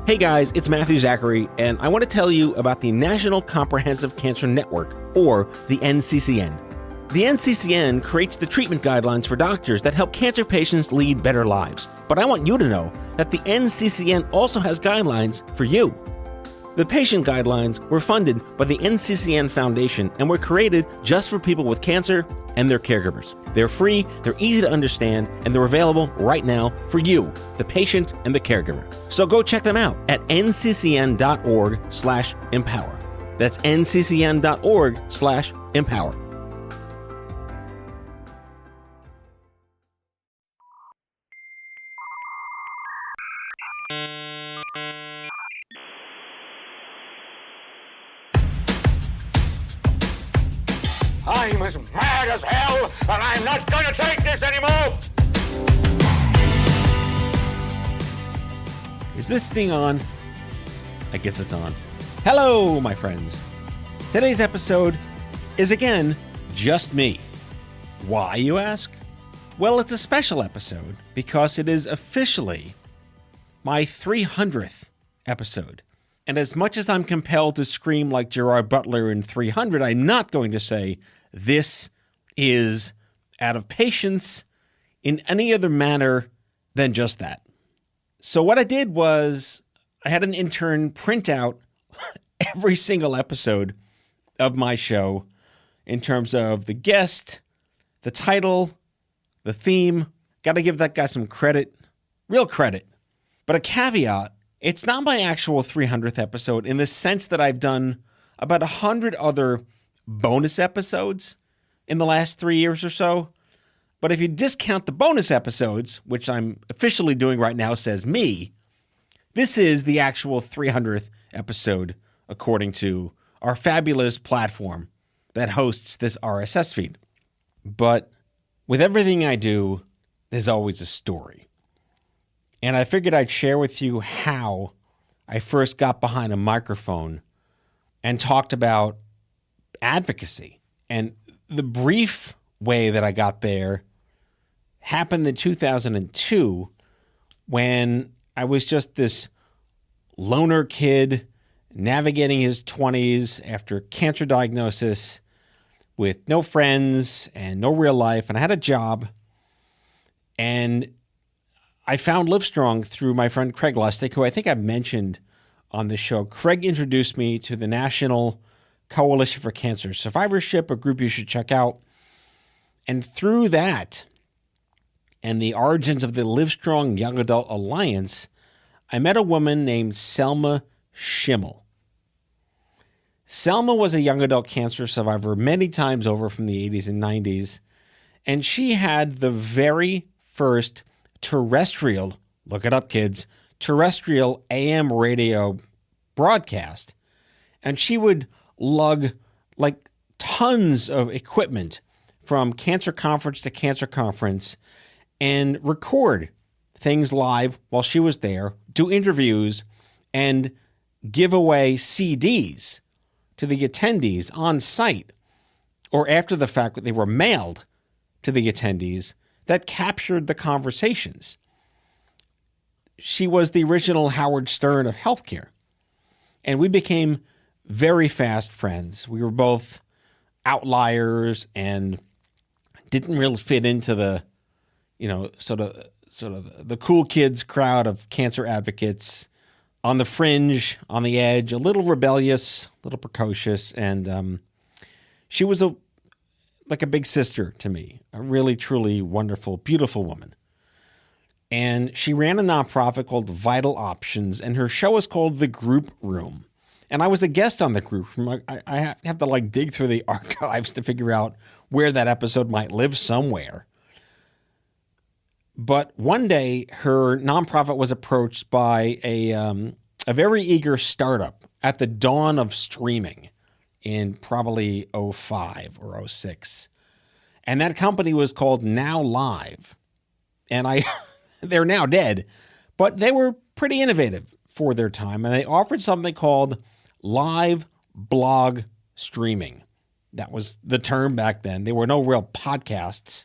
Hey guys, it's Matthew Zachary, and I want to tell you about the National Comprehensive Cancer Network, or the NCCN. The NCCN creates the treatment guidelines for doctors that help cancer patients lead better lives. But I want you to know that the NCCN also has guidelines for you. The patient guidelines were funded by the NCCN Foundation and were created just for people with cancer and their caregivers. They're free, they're easy to understand, and they're available right now for you, the patient and the caregiver. So go check them out at nccn.org/empower. That's nccn.org/empower. I'm as mad as hell, and I'm not gonna take this anymore! Is this thing on? I guess it's on. Hello, my friends. Today's episode is again just me. Why, you ask? Well, it's a special episode because it is officially my 300th episode. And as much as I'm compelled to scream like Gerard Butler in 300, I'm not going to say this is out of patience in any other manner than just that. So what I did was I had an intern print out every single episode of my show in terms of the guest, the title, the theme. Got to give that guy some credit, real credit. But a caveat, it's not my actual 300th episode in the sense that I've done about 100 other bonus episodes in the last 3 years or so. But if you discount the bonus episodes, which I'm officially doing right now, says me, this is the actual 300th episode according to our fabulous platform that hosts this RSS feed. But with everything I do, there's always a story. And I figured I'd share with you how I first got behind a microphone and talked about advocacy. And the brief way that I got there happened in 2002 when I was just this loner kid navigating his 20s after cancer diagnosis with no friends and no real life. And I had a job, and I found Livestrong through my friend Craig Lustig, who I think I've mentioned on this show. Craig introduced me to the National Coalition for Cancer Survivorship, a group you should check out. And through that and the origins of the Livestrong Young Adult Alliance, I met a woman named Selma Schimmel. Selma was a young adult cancer survivor many times over from the 80s and 90s, and she had the very first terrestrial, look it up kids, terrestrial AM radio broadcast. And she would lug like tons of equipment from cancer conference to cancer conference and record things live while she was there, do interviews, and give away CDs to the attendees on site or after the fact that they were mailed to the attendees that captured the conversations. She was the original Howard Stern of healthcare. And we became very fast friends. We were both outliers and didn't really fit into the, sort of the cool kids crowd of cancer advocates, on the fringe, on the edge, a little rebellious, a little precocious. And she was like a big sister to me, a really, truly wonderful, beautiful woman. And she ran a nonprofit called Vital Options, and her show was called The Group Room. And I was a guest on The Group Room. I have to dig through the archives to figure out where that episode might live somewhere. But one day, her nonprofit was approached by a very eager startup at the dawn of streaming in probably 05 or 06. And that company was called Now Live. And they're now dead, but they were pretty innovative for their time. And they offered something called live blog streaming. That was the term back then. There were no real podcasts,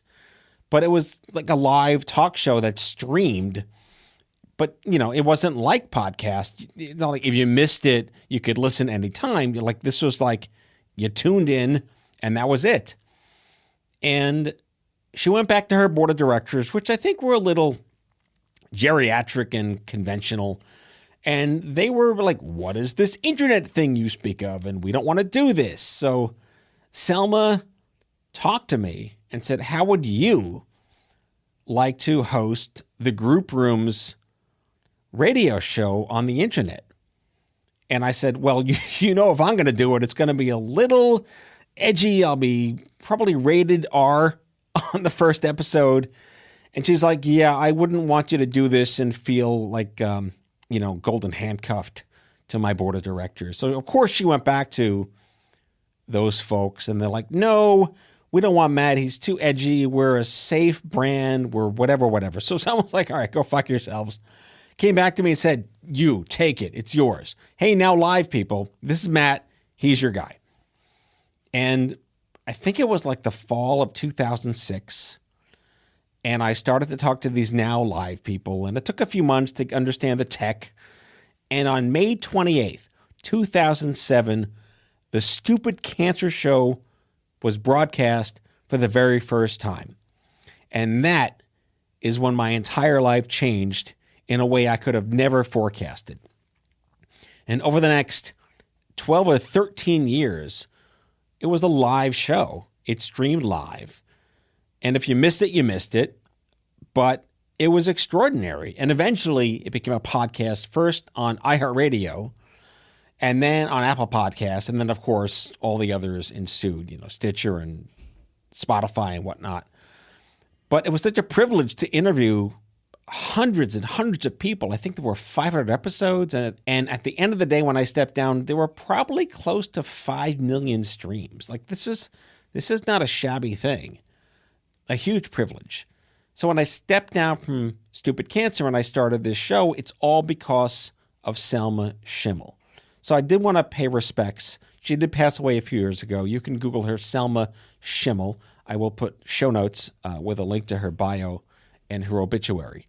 but it was like a live talk show that streamed But, it wasn't like podcast. It's not like if you missed it, you could listen anytime. Like this was like you tuned in and that was it. And she went back to her board of directors, which I think were a little geriatric and conventional. And they were like, what is this internet thing you speak of? And we don't want to do this. So Selma talked to me and said, how would you like to host the Group Rooms radio show on the internet? And I said, well, if I'm going to do it, it's going to be a little edgy. I'll be probably rated R on the first episode. And she's like, yeah, I wouldn't want you to do this and feel like, golden handcuffed to my board of directors. So, of course, she went back to those folks and they're like, no, we don't want Matt. He's too edgy. We're a safe brand. We're whatever. So someone's like, all right, go fuck yourselves. Came back to me and said, you take it. It's yours. Hey, now live people. This is Matt. He's your guy. And I think it was like the fall of 2006. And I started to talk to these now live people. And it took a few months to understand the tech. And on May 28th, 2007, the Stupid Cancer Show was broadcast for the very first time. And that is when my entire life changed in a way I could have never forecasted. And over the next 12 or 13 years, it was a live show. It streamed live. And if you missed it, you missed it. But it was extraordinary. And eventually it became a podcast, first on iHeartRadio and then on Apple Podcasts. And then, of course, all the others ensued, Stitcher and Spotify and whatnot. But it was such a privilege to interview hundreds and hundreds of people. I think there were 500 episodes. And at the end of the day, when I stepped down, there were probably close to 5 million streams. Like this is not a shabby thing, a huge privilege. So when I stepped down from Stupid Cancer and I started this show, it's all because of Selma Schimmel. So I did want to pay respects. She did pass away a few years ago. You can Google her, Selma Schimmel. I will put show notes with a link to her bio and her obituary.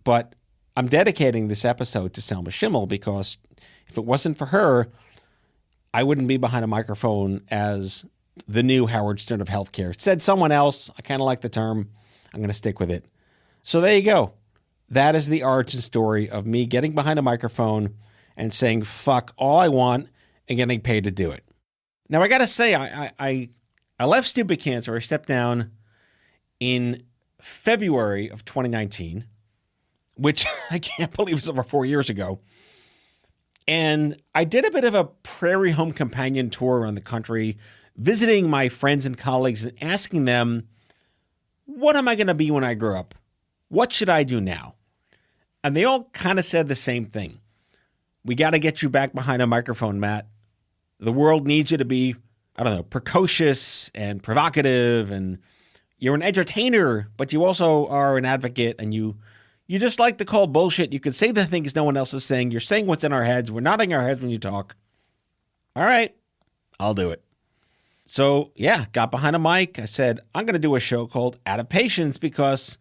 But I'm dedicating this episode to Selma Schimmel because if it wasn't for her, I wouldn't be behind a microphone as the new Howard Stern of healthcare. It said someone else. I kind of like the term. I'm going to stick with it. So there you go. That is the origin story of me getting behind a microphone and saying, fuck all I want and getting paid to do it. Now, I got to say, I left Stupid Cancer. I stepped down in February of 2019, which I can't believe was over 4 years ago. And I did a bit of a prairie home companion tour around the country, visiting my friends and colleagues and asking them, what am I going to be when I grow up? What should I do now? And they all kind of said the same thing. We got to get you back behind a microphone, Matt. The world needs you to be, precocious and provocative, and you're an entertainer, but you also are an advocate, and you just like to call bullshit. You can say the things no one else is saying. You're saying what's in our heads. We're nodding our heads when you talk. All right, I'll do it. So, yeah, got behind a mic. I said, I'm going to do a show called Out of Patience because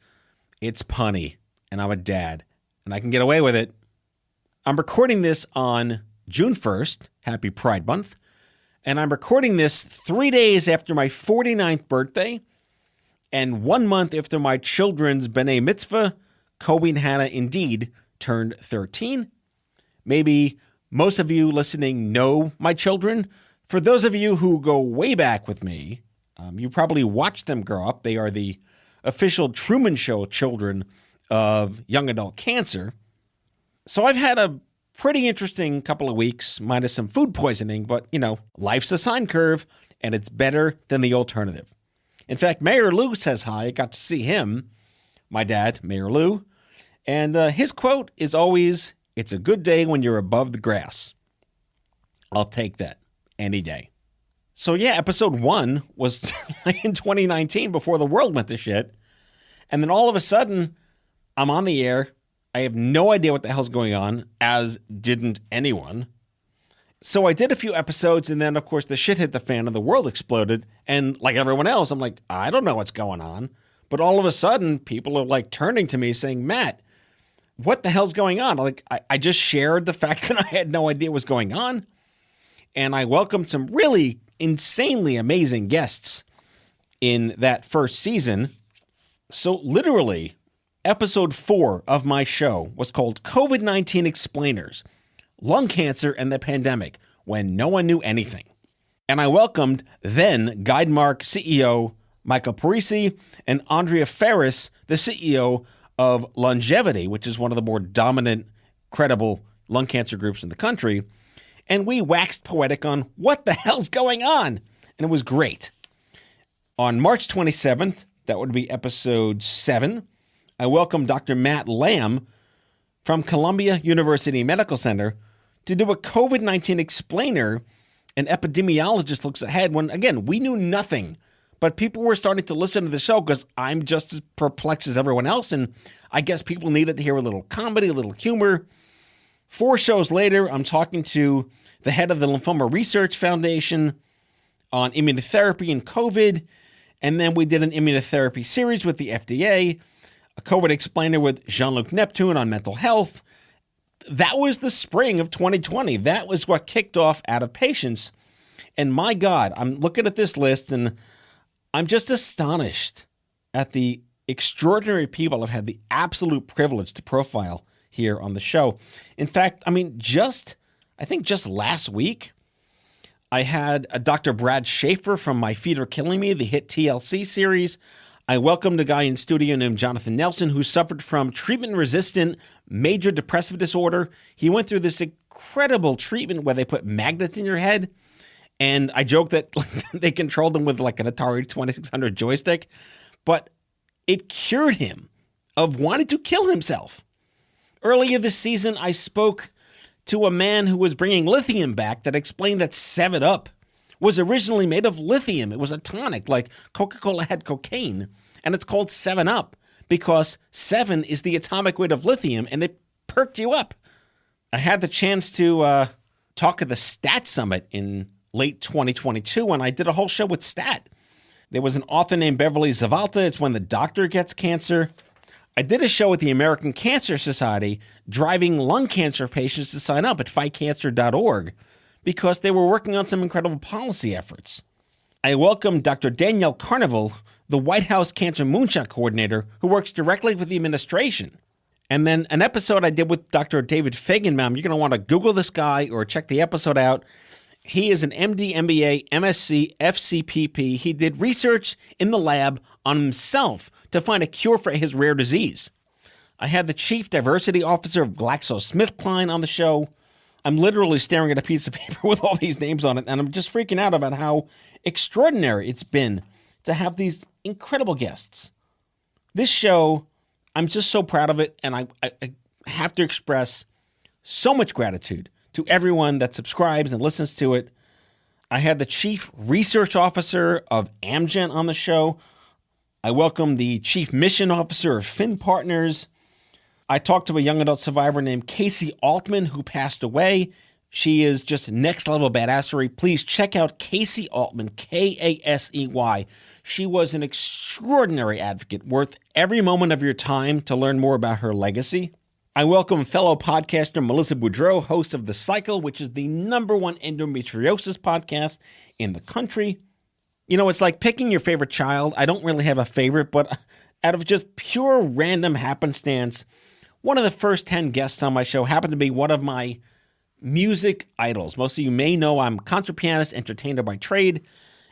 it's punny, and I'm a dad, and I can get away with it. I'm recording this on June 1st. Happy Pride Month. And I'm recording this 3 days after my 49th birthday and 1 month after my children's B'nai Mitzvah, Kobe and Hannah, indeed turned 13. Maybe most of you listening know my children. For those of you who go way back with me, you probably watched them grow up. They are the official Truman Show children of young adult cancer. So I've had a pretty interesting couple of weeks, minus some food poisoning, but, life's a sine curve, and it's better than the alternative. In fact, Mayor Lou says hi. I got to see him, my dad, Mayor Lou, and his quote is always, "It's a good day when you're above the grass." I'll take that any day. So yeah, episode 1 was in 2019 before the world went to shit. And then all of a sudden, I'm on the air. I have no idea what the hell's going on, as didn't anyone. So I did a few episodes, and then, of course, the shit hit the fan and the world exploded. And like everyone else, I'm like, I don't know what's going on. But all of a sudden, people are like turning to me saying, Matt, what the hell's going on? Like, I just shared the fact that I had no idea what was going on. And I welcomed some really insanely amazing guests in that first season. So literally, episode 4 of my show was called COVID-19 Explainers, Lung Cancer and the Pandemic, when no one knew anything. And I welcomed then Guidemark CEO Michael Parisi and Andrea Ferris, the CEO of Longevity, which is one of the more dominant, credible lung cancer groups in the country. And we waxed poetic on what the hell's going on. And it was great. On March 27th, that would be episode 7, I welcomed Dr. Matt Lamb from Columbia University Medical Center to do a COVID-19 explainer. An epidemiologist looks ahead when, again, we knew nothing, but people were starting to listen to the show because I'm just as perplexed as everyone else, and I guess people needed to hear a little comedy, a little humor. 4 shows later, I'm talking to the head of the Lymphoma Research Foundation on immunotherapy and COVID, and then we did an immunotherapy series with the FDA, a COVID explainer with Jean-Luc Neptune on mental health. That was the spring of 2020. That was what kicked off Out of Patience. And my God, I'm looking at this list and I'm just astonished at the extraordinary people I've had the absolute privilege to profile here on the show. In fact, I think just last week, I had a Dr. Brad Schaefer from My Feet Are Killing Me, the hit TLC series. I welcomed a guy in studio named Jonathan Nelson who suffered from treatment-resistant major depressive disorder. He went through this incredible treatment where they put magnets in your head, and I joke that they controlled him with like an Atari 2600 joystick, but it cured him of wanting to kill himself. Earlier this season, I spoke to a man who was bringing lithium back that explained that 7-Up was originally made of lithium. It was a tonic, like Coca-Cola had cocaine, and it's called 7-Up because 7 is the atomic weight of lithium, and it perked you up. I had the chance to talk at the STAT Summit in late 2022, and I did a whole show with STAT. There was an author named Beverly Zavalta. It's when the doctor gets cancer. I did a show with the American Cancer Society driving lung cancer patients to sign up at fightcancer.org. because they were working on some incredible policy efforts. I welcomed Dr. Danielle Carnival, the White House Cancer Moonshot Coordinator, who works directly with the administration. And then an episode I did with Dr. David Feigenbaum. You're going to want to Google this guy or check the episode out. He is an MD, MBA, MSc, FCPP. He did research in the lab on himself to find a cure for his rare disease. I had the Chief Diversity Officer of GlaxoSmithKline on the show. I'm literally staring at a piece of paper with all these names on it, and I'm just freaking out about how extraordinary it's been to have these incredible guests. This show, I'm just so proud of it, and I have to express so much gratitude to everyone that subscribes and listens to it. I had the Chief Research Officer of Amgen on the show. I welcomed the Chief Mission Officer of Finn Partners. I talked to a young adult survivor named Casey Altman who passed away. She is just next level badassery. Please check out Casey Altman, Kasey. She was an extraordinary advocate, worth every moment of your time to learn more about her legacy. I welcome fellow podcaster Melissa Boudreau, host of The Cycle, which is the #1 endometriosis podcast in the country. You know, it's like picking your favorite child. I don't really have a favorite, but out of just pure random happenstance, one of the first 10 guests on my show happened to be one of my music idols. Most of you may know I'm a concert pianist, entertainer by trade,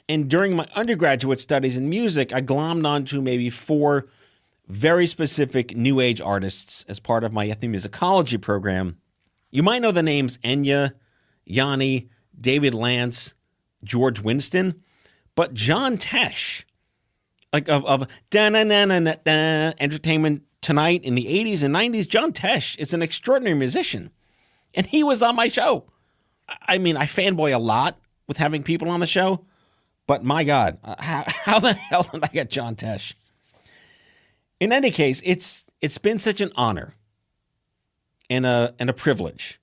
and during my undergraduate studies in music, I glommed onto maybe 4 very specific New Age artists as part of my ethnomusicology program. You might know the names Enya, Yanni, David Lance, George Winston, but John Tesh, like of da-na-na-na-na-na, Entertainment Tonight in the 80s and 90s, John Tesh is an extraordinary musician, and he was on my show. I mean, I fanboy a lot with having people on the show, but my God, how the hell did I get John Tesh? In any case, it's been such an honor and a privilege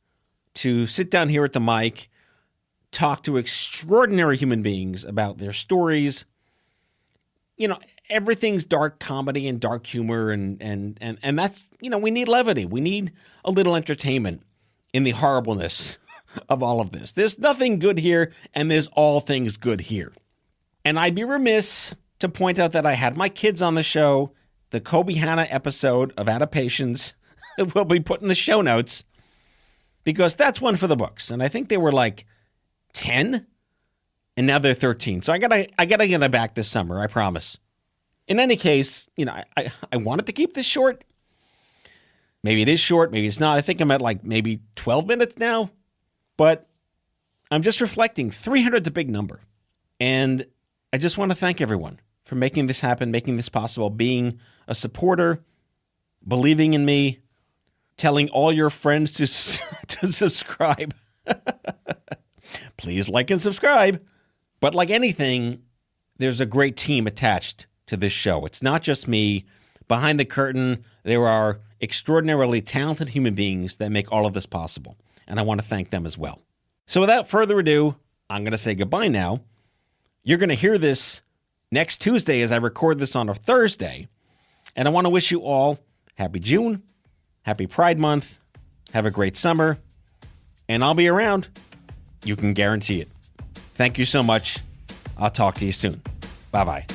to sit down here at the mic, talk to extraordinary human beings about their stories. You know, everything's dark comedy and dark humor, and that's, we need levity. We need a little entertainment in the horribleness of all of this. There's nothing good here, and there's all things good here. And I'd be remiss to point out that I had my kids on the show. The Kobe Hanna episode of Adaptations will be put in the show notes because that's one for the books. And I think they were like 10, and now they're 13. So I gotta get them back this summer, I promise. In any case, I wanted to keep this short. Maybe it is short, maybe it's not. I think I'm at like maybe 12 minutes now. But I'm just reflecting. 300 is a big number. And I just want to thank everyone for making this happen, making this possible, being a supporter, believing in me, telling all your friends to subscribe. Please like and subscribe. But like anything, there's a great team attached to this show. It's not just me. Behind the curtain, there are extraordinarily talented human beings that make all of this possible. And I want to thank them as well. So without further ado, I'm going to say goodbye now. You're going to hear this next Tuesday as I record this on a Thursday. And I want to wish you all happy June, happy Pride Month, have a great summer, and I'll be around. You can guarantee it. Thank you so much. I'll talk to you soon. Bye-bye.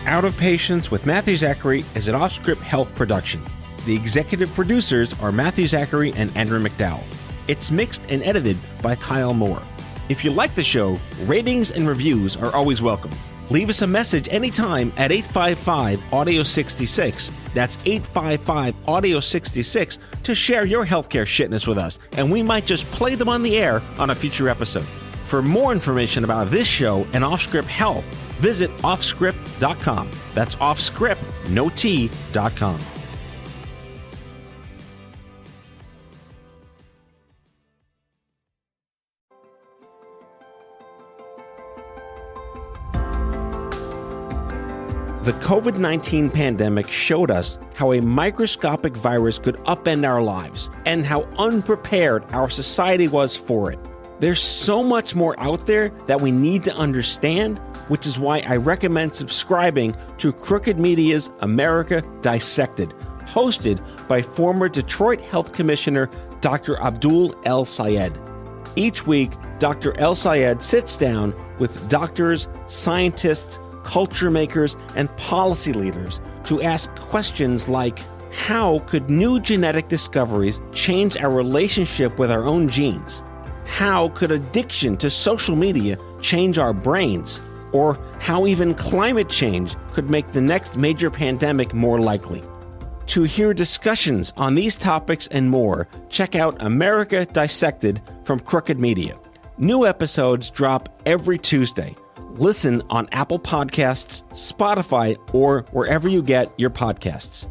Out of Patience with Matthew Zachary is an OffScrip Health production. The executive producers are Matthew Zachary and Andrew McDowell. It's mixed and edited by Kyle Moore. If you like the show, ratings and reviews are always welcome. Leave us a message anytime at 855-AUDIO-66. That's 855-AUDIO-66 to share your healthcare shitness with us, and we might just play them on the air on a future episode. For more information about this show and OffScrip Health, visit offscrip.com. That's offscrip, no T.com. The COVID-19 pandemic showed us how a microscopic virus could upend our lives and how unprepared our society was for it. There's so much more out there that we need to understand, which is why I recommend subscribing to Crooked Media's America Dissected, hosted by former Detroit Health Commissioner Dr. Abdul El Sayed. Each week, Dr. El Sayed sits down with doctors, scientists, culture makers, and policy leaders to ask questions like, how could new genetic discoveries change our relationship with our own genes? How could addiction to social media change our brains? Or how even climate change could make the next major pandemic more likely? To hear discussions on these topics and more, check out America Dissected from Crooked Media. New episodes drop every Tuesday. Listen on Apple Podcasts, Spotify, or wherever you get your podcasts.